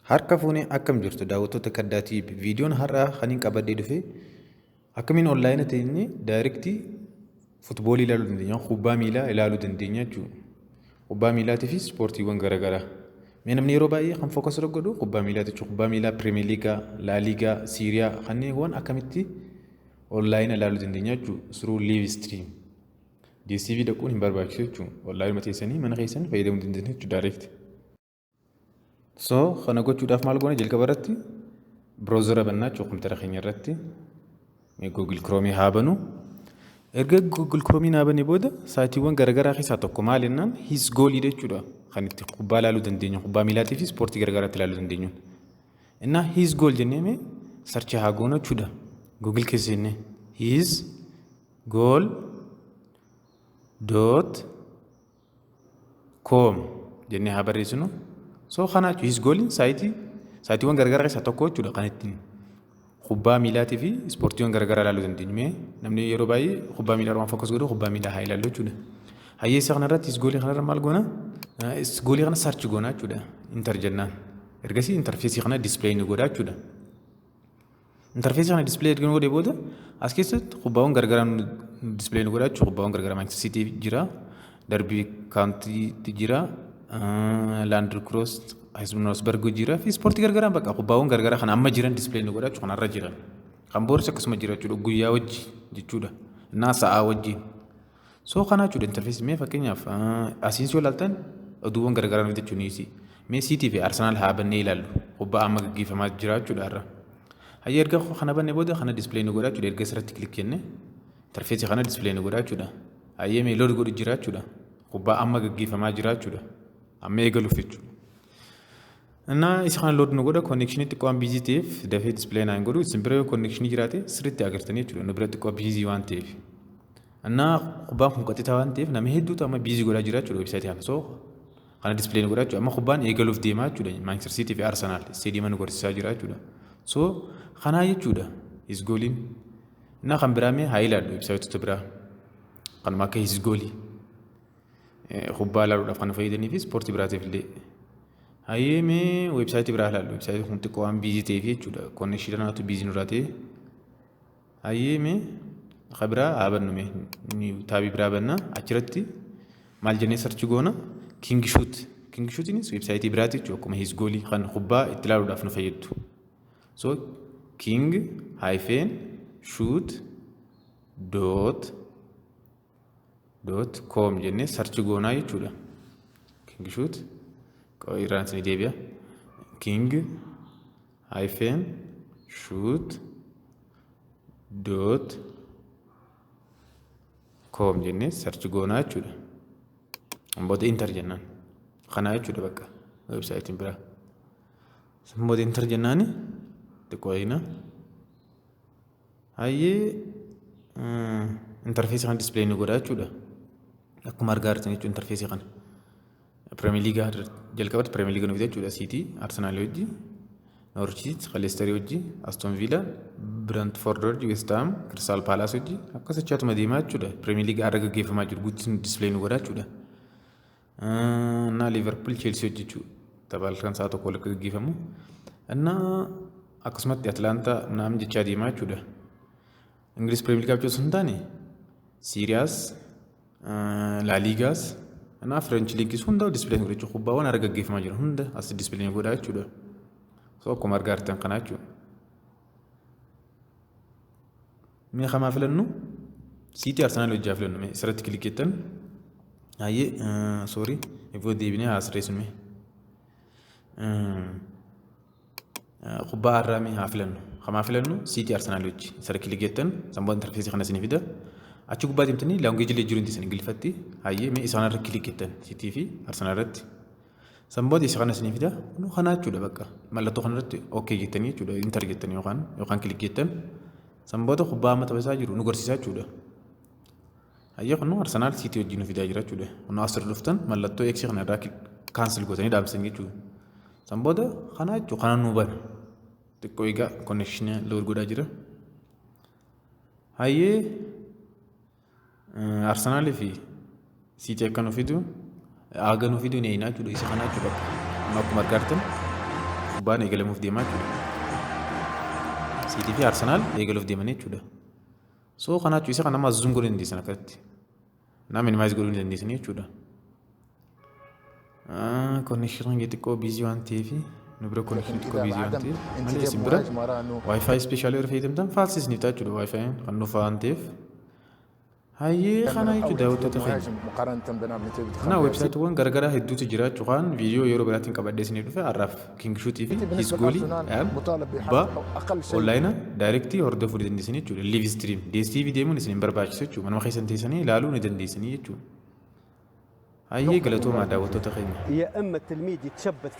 Harka fuunee akkam jirtu daawwattoota kaddaatiif viidiyoon har'aa kan hin qabadde dhufe akkamiin onlaayina teenye daayirektii futboolii ilaaluu dandeenya, kubbaa miilaa ilaaluu dandeenya jechuudha. Kubbaa miilaatii fi ispoortiiwwan garaagaraa. Mee namni yeroo baay'ee kan fookas godhu kubbaa miilaati jechuudha. Kubbaa miilaa Pirimeer Liigaa, Laa Liigaa, Siiriyaa kanneen akkamitti onlaayina ilaaluu dandeenya jechuudha. Suruu liiv istiriim. DSTV dhaquun hin barbaachisu jechuudha. Onlaayinuma teessanii mana keessan fayyadamuu dandeenya jechuudha daayirektii. So kana gochuudhaaf maal goona jalqaba irratti browzera bannaa kompiitara keenya irratti Google Chrome haa banu. Erga Google Chrome haa banne booda saayitiiwwan garaagaraa keessaa tokko maal jennaan his goolii jechuudha. Kan itti kubbaa ilaaluu dandeenya, kubbaa miilaatii fi ispoortii garaagaraatti ilaaluu dandeenyu. Innaa his gool jennee mee sarchi haa goona jechuudha. Google keessa jennee his goal dot com jennee haa barreessinu. So kana his goaliin saayitiiwwan garaagaraa keessaa tokko jechuudha kan ittiin kubbaa miilaatii fi ispoortiiwwan garaagaraa ilaaluu dandeenyu. Mee namni yeroo baay'ee kubbaa miilaa waan fookas godhu kubbaa miilaa haa ilaallu jechuudha. Hayyeessa kanarratti his goolii kanarra maal goona? His goolii kana sarchi goona jechuudha. Intar jennaan. Ergasii intarfeesii kana dispilay ni godha jechuudha. Intarfeesii kana dispilay erga godhee booda as keessatti kubbaawwan garaagaraa dispilay ni godha jechuudha. Kubbaawwan garaagaraa Manchester City jira, Derby County jira. Land Cross Hasbunasberg jira fi ispoortii garaagaraa bakka kubbaawwan garaagaraa kan amma jiran dispilay ni godha kan irra jiran kan booris akkasuma jira jechuudha guyyaa wajji jechuudha innaa sa'aa wajjin soo kana jechuudha interfeesii mee fakkeenyaaf asiin yoo ilaaltan oduuwwan garaagaraa nuti jechuunis mee City fi Arsenal haa bannee ilaallu kubbaa amma gaggeeffamaa jira jechuudha irra hayya erga kana bannee booda kana dispilay ni godha jechuudha erga irratti kilik kenne interfeesii kana dispilay ni godha jechuudha hayya mee load godhu jira jechuudha kubbaa amma gaggeeffamaa jira jechuudha amma eegaluuf jechuudha. Innaa isa kana load nu godha connection xiqqoo biizii ta'eef dafee display naan godhu isin bira yoo connection jiraate sirriitti agartanii jechuudha nu bira xiqqoo biizii waan ta'eef. Innaa kubbaan kun qaxitaa waan ta'eef nama hedduutu amma biizii godhaa jira jechuudha websaayitii kana. So kana display nu godha jechuudha amma kubbaan eegaluuf deemaa jechuudha Manchester City fi Arsenal stadium nu gorsisaa jira jechuudha. So kanaa jechuudha his gooliin. Innaa kan biraa mee haa ilaallu websaayitoota biraa kanuma akka his goolii. Kubbaa ilaaluudhaaf kan fayyadanii fi ispoortii biraatiif illee. Hayyee mee websaayitii biraa ilaallu. Websaayitii kun xiqqoo waan biizii ta'eef jechuudha. Konnekshiidhanaatu biizii nurraa ta'e. Hayyee mee akka biraa haa bannu mee taabii biraa bannaa achirratti maal jennee sarchi goona King Shoot. King Shootiinis websaayitii biraati jechuudha akkuma his goolii kan kubbaa itti ilaaluudhaaf nu fayyaddu. So King hyphen shoot .com jennee sarchi goonaa jechuudha. King shoot irraan isin deebi'a. King hyphen shoot .com jennee sarchi goonaa jechuudha. Booda intar jennaan. Kanaa jechuudha bakka websaayitiin biraa. Booda intar jennaani xiqqoo hina. Hayyee interfeesii kana display ni godha jechuudha. Akkuma argaa jirtan jechuudha interfeesii kana. Pirimeer Liigaa jalqabatti Pirimeer Liigaa nuuf jechuudha City, Arsenal wajji, Norwich, Leicester wajji, Aston Villa, Brentford wajji, West Ham, Crystal Palace wajji akkas achaatuma deemaa jechuudha. Pirimeer Liigaa irra gaggeeffamaa jiru guutuun display ni godha jechuudha. Innaa Liverpool Chelsea wajji jechuudha. Taphaan sa'a tokko walitti gaggeeffamu. Innaa akkasumatti Atlanta naam jechaa deemaa jechuudha. Ingiliz Pirimeer Liigaa jechuun sun taane Siiriyaas, Laa Liigaas, innaa French Liigis hunda display godha jechuudha. Kubbaawwan irra gaggeeffamaa jiran hunda as display godha jechuudha. So akkuma argaa jirtan kana jechuudha. Mee kamaa filannu City Arsenal wajjaa filannu mee isirratti kilik jettan hayyee sorry ifoo deebinee haasreessu mee kubbaa har'aa mee haa filannu kamaa filannu City Arsenal wajji isirratti kilik jettan sammuu interfeesii kana isin fida achi gubbaa deemtanii laanguweejii illee jiru isin ingiliffatti hayyee mee isaan irra kilik jettan City fi Arsenal irratti sammuu isa kana isin fida kana jechuudha bakka mallattoo kanarratti okay jettanii jechuudha intar jettanii yookaan kilik jettan samboota kubbaa amma taphasaa jiru nu gorsiisaa jechuudha. Hayyee kun Arsenal City wajjin nu fidaa jira jechuudha. Kun asirra dhuftan mallattoo X kana irraa kaansel gootanii dhaabsisan jechuudha. Samboota kana jechuudha kana nu bana. Xiqqoo egaa connection load godhaa jira. Hayyee Arsenal fi City akka nu fidu ni eenaa jechuudha. Isa kana jechuudha. Akkuma argaa jirtan kubbaan eegalamuuf deemaa jechuudha. Siitii fi Arsenaal eegaluuf deemanii jechuudha. So kanaaf isa kan nama zoom godhuu dandeessan akkatti. Nama minimize godhuu dandeessan jechuudha. Connection xiqqoo busy waan ta'eef nu bira connection xiqqoo busy waan ta'eef malee isin bira wifi special yeroo fayyadamtan faalsisni jechuudha wifi kan nuuf waan ta'eef. Hayyee kana jechuudha daawwattoota keenya. Kana websaayitiiwwan garagaraa hedduutu jira jechuudhaan viidiyoo yeroo biraatiin qabadhee isin dhufe har'aaf kingshuutii fi hisgoolii kubbaa onlaayina daayirektii hordofuu dandeessan jechuudha. Liiv istiriim DSTV deemuun isin hin barbaachisu jechuudha. Manuma keessan teessanii ilaaluu ni dandeessanii jechuudha. هاي قلتوا مع دعوتو تخيني. يا أما التلميذ يتشبث